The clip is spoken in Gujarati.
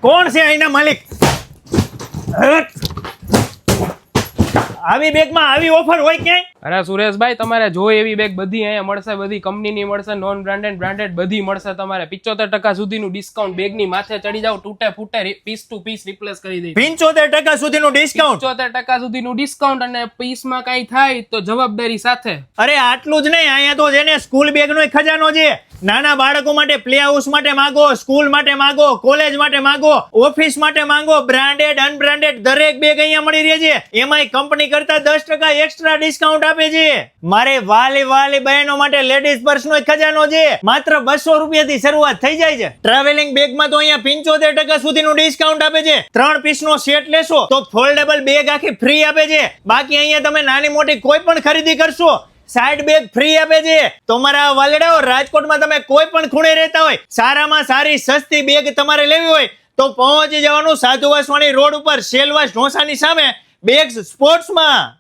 કોણ છે અહીંના માલિક? આવી બેગમાં આવી ઓફર હોય ક્યાંય? અરે સુરેશભાઈ, તમારે જોઈએ એવી બેગ બધી અહીંયા મળશે, બધી કંપનીની મળશે, નોન બ્રાન્ડેડ બ્રાન્ડેડ બધી મળશે. તમારે 75% સુધીનું ડિસ્કાઉન્ટ, બેગની માથે ચડી જાવ, તૂટે ફૂટે પીસ ટુ પીસ રિપ્લેસ કરી દઈ. 75% સુધીનું ડિસ્કાઉન્ટ? 75% સુધીનું ડિસ્કાઉન્ટ, અને પીસમાં કઈ થાય તો જવાબદારી સાથે. અરે આટલું જ નહીં, અહીંયા તો જેને સ્કૂલ બેગનો ખજાનો છે. નાના બાળકો માટે પ્લે હાઉસ માટે માંગો, સ્કૂલ માટે માંગો, કોલેજ માટે માંગો, ઓફિસ માટે માંગો, બ્રાન્ડેડ અનબ્રાન્ડેડ દરેક બેગ અહીંયા મળી રહે છે. એમાંય કંપની કરતા 10% એક્સ્ટ્રા ડિસ્કાઉન્ટ આપે છે. મારે વાલી બહેનો માટે લેડીઝ પર્સનો ખજાનો છે. માત્ર 200 રૂપિયાથી શરૂઆત થઈ જાય છે. ટ્રાવેલિંગ બેગમાં તો અહીંયા 75% સુધીનું ડિસ્કાઉન્ટ આપે છે. 3 પીસનો સેટ લેશો તો ફોલ્ડેબલ બેગ આખી ફ્રી આપે છે. બાકી અહીંયા તમે નાની મોટી કોઈ પણ ખરીદી કરશો, સાઈડ બેગ ફ્રી આપે છે. તમારા વાલડાઓ રાજકોટમાં તમે કોઈ પણ ખૂણે રહેતા હોય, સારામાં સારી સસ્તી બેગ તમારે લેવી હોય તો પહોંચી જવાનું સાધુ વાસવાણી રોડ ઉપર સેલવાસ ઢોસાની સામે બેગ્સ સ્પોર્ટ્સમાં.